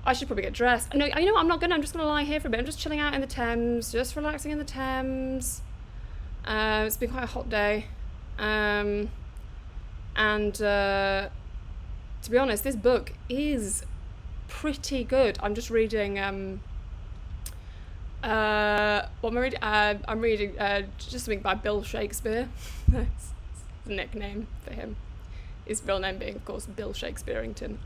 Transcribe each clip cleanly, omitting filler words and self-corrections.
I should probably get dressed. No, you know what? I'm not gonna. I'm just gonna lie here for a bit. I'm just chilling out in the Thames, just relaxing in the Thames. It's been quite a hot day, and to be honest, this book is pretty good. I'm just reading. What am I reading? I'm reading just something by Bill Shakespeare. That's the nickname for him. His real name being, of course, Bill Shakespearington.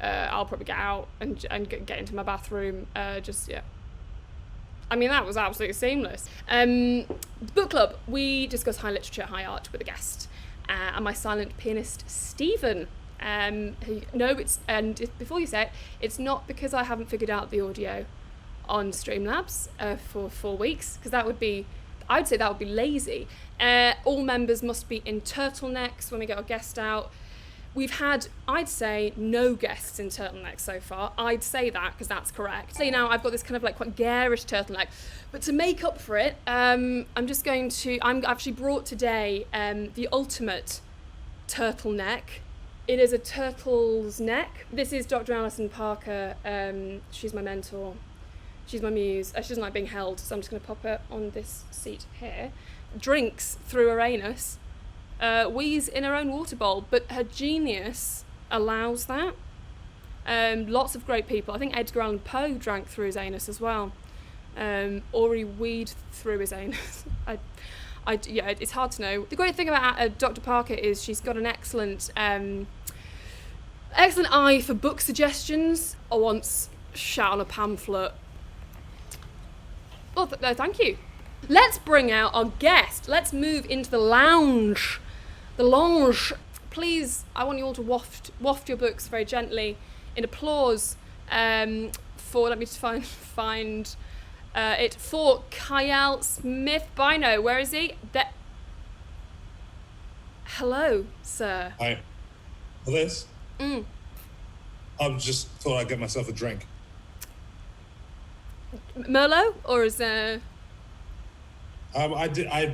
I'll probably get out and get into my bathroom. I mean, that was absolutely seamless. Book club, we discuss high literature, high art with a guest. And my silent pianist, Stephen. Before you say it, it's not because I haven't figured out the audio on Streamlabs for 4 weeks, because I would say that would be lazy. All members must be in turtlenecks when we get our guest out. We've had, I'd say, no guests in turtlenecks so far. I'd say that because that's correct. So now I've got this kind of like quite garish turtleneck. But to make up for it, I'm actually brought today the ultimate turtleneck. It is a turtle's neck. This is Dr. Alison Parker. She's my mentor. She's my muse. She doesn't like being held, so I'm just going to pop her on this seat here. Drinks through her anus. Wheeze in her own water bowl, but her genius allows that. Lots of great people. I think Edgar Allan Poe drank through his anus as well. Or he weed through his anus. It's hard to know. The great thing about Dr. Parker is she's got an excellent eye for book suggestions. I once shat on a pamphlet. Well, thank you. Let's bring out our guest. Let's move into the lounge. The lounge. Please, I want you all to waft your books very gently in applause for, let me just find it, for Kiell Smith-Bynoe. Where is he? Hello, sir. Hi. For this? I just thought I'd get myself a drink. Merlot, or is there... I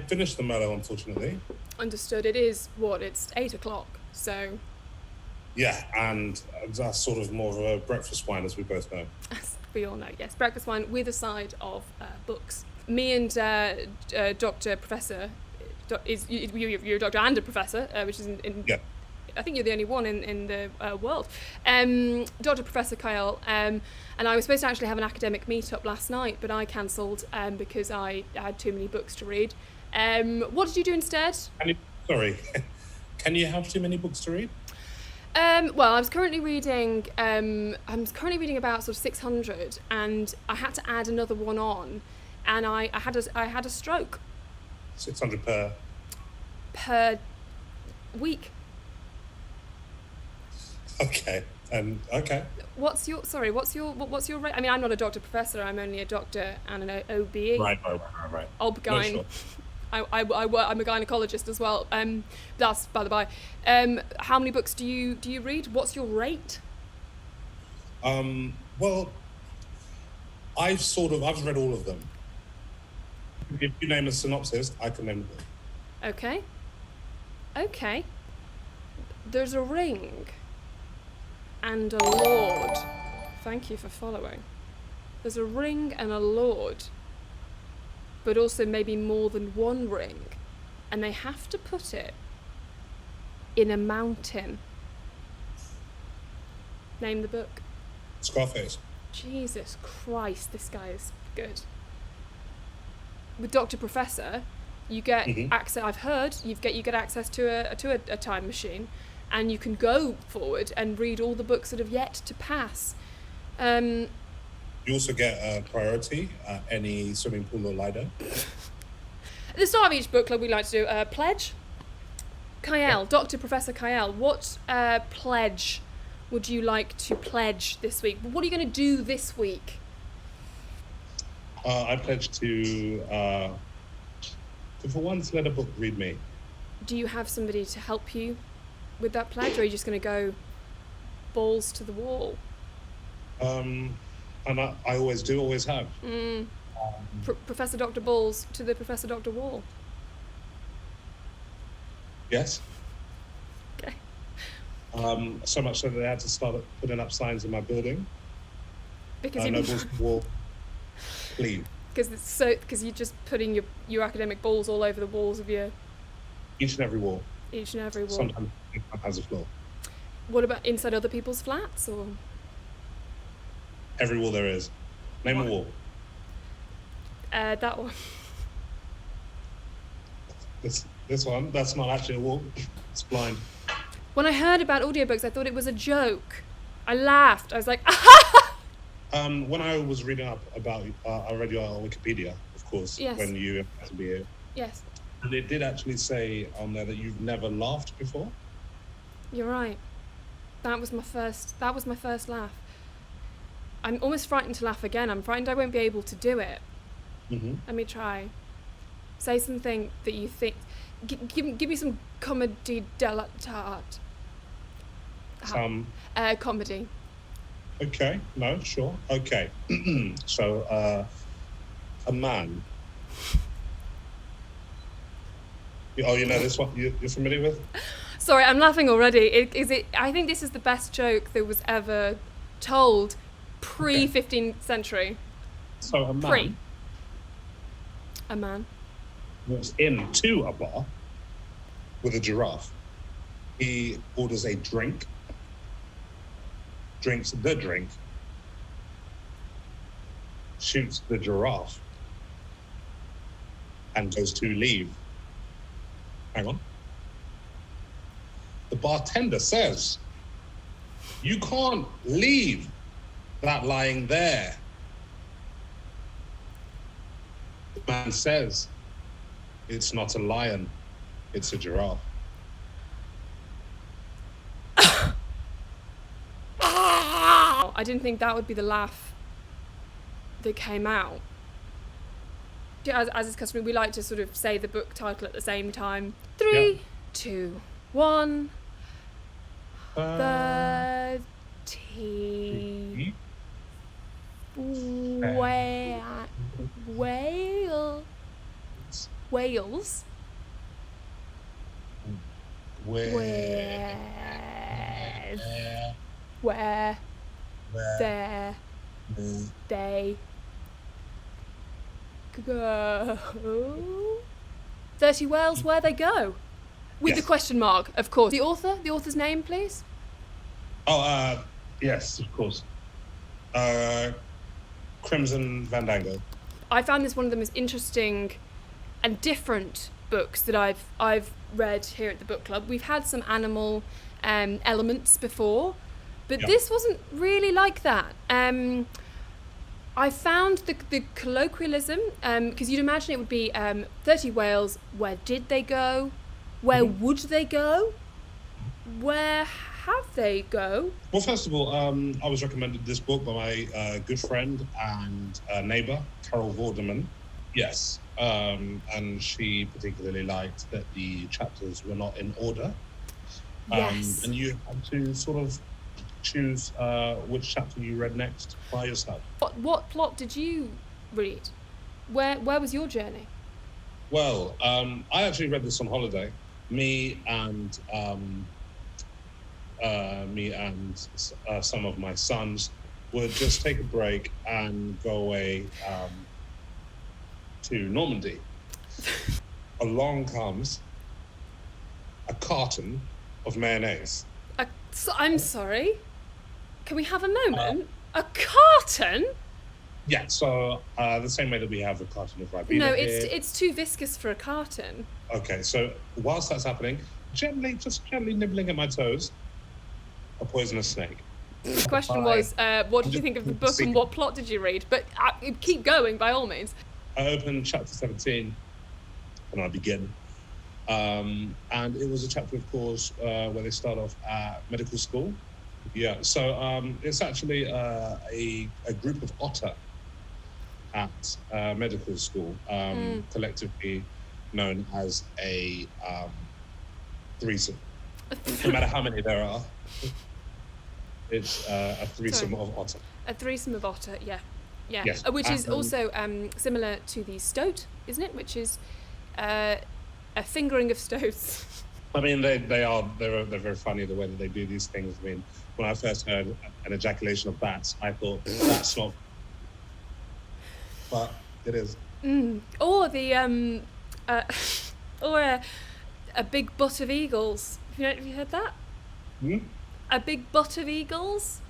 finished the Merlot, unfortunately. Understood. It is, it's 8 o'clock, so... Yeah, and that's sort of more of a breakfast wine, as we both know. As we all know, yes. Breakfast wine with a side of books. Me and Dr. Professor... You're a doctor and a professor, which is in yeah. I think you're the only one in the world. Dr. Professor Kiell, and I was supposed to actually have an academic meet-up last night, but I cancelled because I had too many books to read. What did you do instead? Can you have too many books to read? Well, I was currently reading. I'm currently reading about sort of 600, and I had to add another one on, and I had a stroke. 600 per week. Okay. Okay. What's your rate? I mean, I'm not a doctor professor. I'm only a doctor and an OBE. Right. OB-GYN. No, sure. I'm a gynecologist as well. That's by the by. How many books do you read? What's your rate? Well, I've read all of them. If you name a synopsis, I can name the book. Okay. There's a ring and a lord. Thank you for following. There's a ring and a lord, but also maybe more than one ring, and they have to put it in a mountain. Name the book. Scarface. Jesus Christ, this guy is good. With Dr. Professor, you get access. I've heard you get access to a time machine, and you can go forward and read all the books that have yet to pass. You also get priority at any swimming pool or Lido. At the start of each book club, we like to do a pledge. Kiell, Dr. Professor Kiell, what pledge would you like to pledge this week? What are you going to do this week? I pledge to for once, let a book read me. Do you have somebody to help you with that pledge, or are you just going to go balls to the wall? And I always do, always have. Professor Dr. Balls to the Professor Dr. Wall. Yes. Okay. So much so that they had to start putting up signs in my building. Because no balls in the wall. Please. Because you're just putting your academic balls all over the walls of your... Each and every wall. Each and every wall. Sometimes it has a floor. What about inside other people's flats, or...? Every wall there is. Name a wall. That one. This one, that's not actually a wall. It's blind. When I heard about audiobooks, I thought it was a joke. I laughed. I was like, When I was reading up about, I read your Wikipedia, of course, Yes. when you had to be here. Yes, And it did actually say on there that you've never laughed before. you're right. That was my first laugh. I'm almost frightened to laugh again. I'm frightened I won't be able to do it. Mm-hmm. Let me try. Say something that you think... Give me some comedy dell'arte. Comedy. Okay, no, sure. Okay. So, a man. Oh, you know this one? You're familiar with? Sorry, I'm laughing already. I think this is the best joke that was ever told pre-15th century. So, a man A man. walks into a bar with a giraffe. He orders a drink, drinks the drink, shoots the giraffe, and goes to leave. Hang on. The bartender says, "You can't leave that lying there." The man says, "It's not a lion, it's a giraffe." I didn't think that would be the laugh that came out. As is customary, we like to sort of say the book title at the same time. 3, 2, 1. 30 Wales. Where there they go. 30 whales, where they go. With the question mark, of course. The author's name, please. Oh, yes, of course. Crimson Fandango. I found this one of the most interesting and different books that I've read here at the book club. We've had some animal elements before, but this wasn't really like that. I found the colloquialism, because you'd imagine it would be 30 whales, where did they go? Where would they go? Where have they go? Well, first of all, I was recommended this book by my good friend and neighbour, Carol Vorderman. Yes, and she particularly liked that the chapters were not in order. Yes. And you had to sort of choose which chapter you read next by yourself. What plot did you read? Where was your journey? Well, I actually read this on holiday. Me and some of my sons would just take a break and go away to Normandy. Along comes a carton of mayonnaise. I'm sorry. Can we have a moment? A carton? Yeah, so the same way that we have a carton of Ribena. No, here. it's too viscous for a carton. Okay, so whilst that's happening, gently nibbling at my toes, a poisonous snake. The question was, what did you think of the book and what plot did you read? But keep going, by all means. I opened chapter 17 and I begin. And it was a chapter, of course, where they start off at medical school. Yeah, so it's actually a group of otter at medical school, collectively known as a threesome. No matter how many there are, it's a threesome of otter. A threesome of otter, yeah. Yes. Which is also similar to the stoat, isn't it? Which is a fingering of stoats. I mean, they're very funny the way that they do these things. I mean, when I first heard an ejaculation of bats, I thought that's not, but it is. Or the or a big butt of eagles. Have you heard that? A big butt of eagles.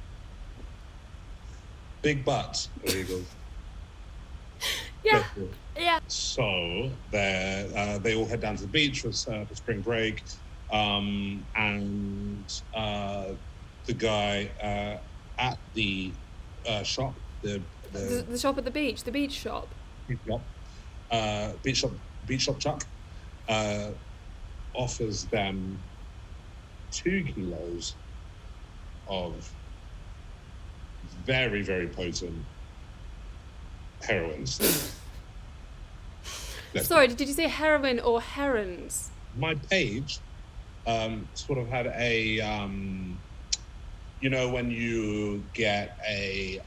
Big butt of eagles. Yeah. Yeah. So they all head down to the beach for spring break, and the guy at the shop, the shop at the beach shop. Beach shop Chuck offers them 2 kilos of very, very potent heroin. Sorry, did you say heroin or herons? My page sort of had a, when you get a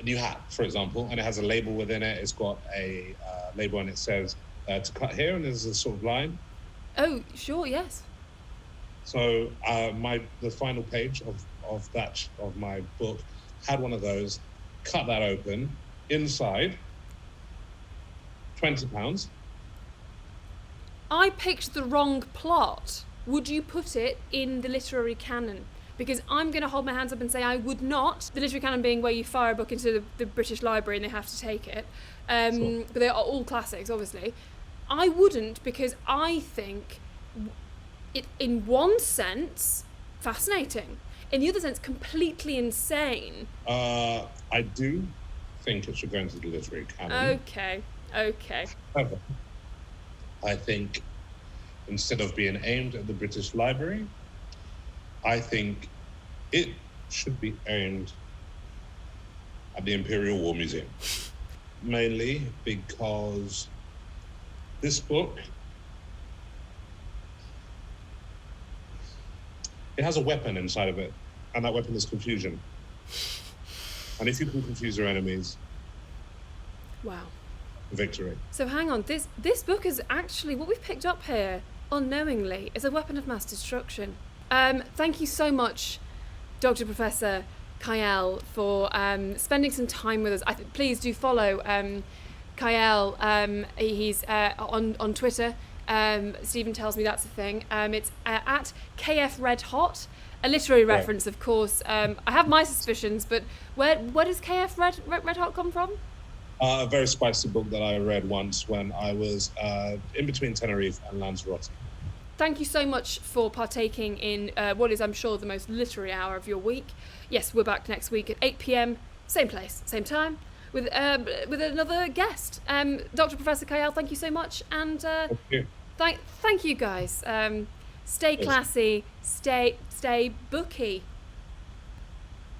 new hat, for example, and it has a label within it. It's got a label and it says to cut here, and there's a sort of line. Oh, sure, yes. So the final page of my book had one of those. Cut that open. Inside, £20. I picked the wrong plot. Would you put it in the literary canon? Because I'm going to hold my hands up and say I would not. The literary canon being where you fire a book into the British Library and they have to take it. Sure. But they are all classics, obviously. I wouldn't, because I think it, in one sense, fascinating. In the other sense, completely insane. I do think it should go into the literary canon. Okay. However, I think instead of being aimed at the British Library, I think it should be aimed at the Imperial War Museum. Mainly because this book, it has a weapon inside of it, and that weapon is confusion. And if you can confuse your enemies, wow, victory. So hang on, this book is actually, what we've picked up here, unknowingly, is a weapon of mass destruction. Thank you so much, Dr. Professor Kiell, for spending some time with us. Please do follow Kiell. He's on Twitter. Stephen tells me that's a thing. It's at KF Red Hot, a literary reference, of course. I have my suspicions, but where does KF Red Hot come from? A very spicy book that I read once when I was in between Tenerife and Lanzarote. Thank you so much for partaking in what is, I'm sure, the most literary hour of your week. Yes, we're back next week at 8 p.m, same place, same time, with another guest. Dr. Professor Kiell, thank you so much, and thank you guys. Stay classy, stay booky.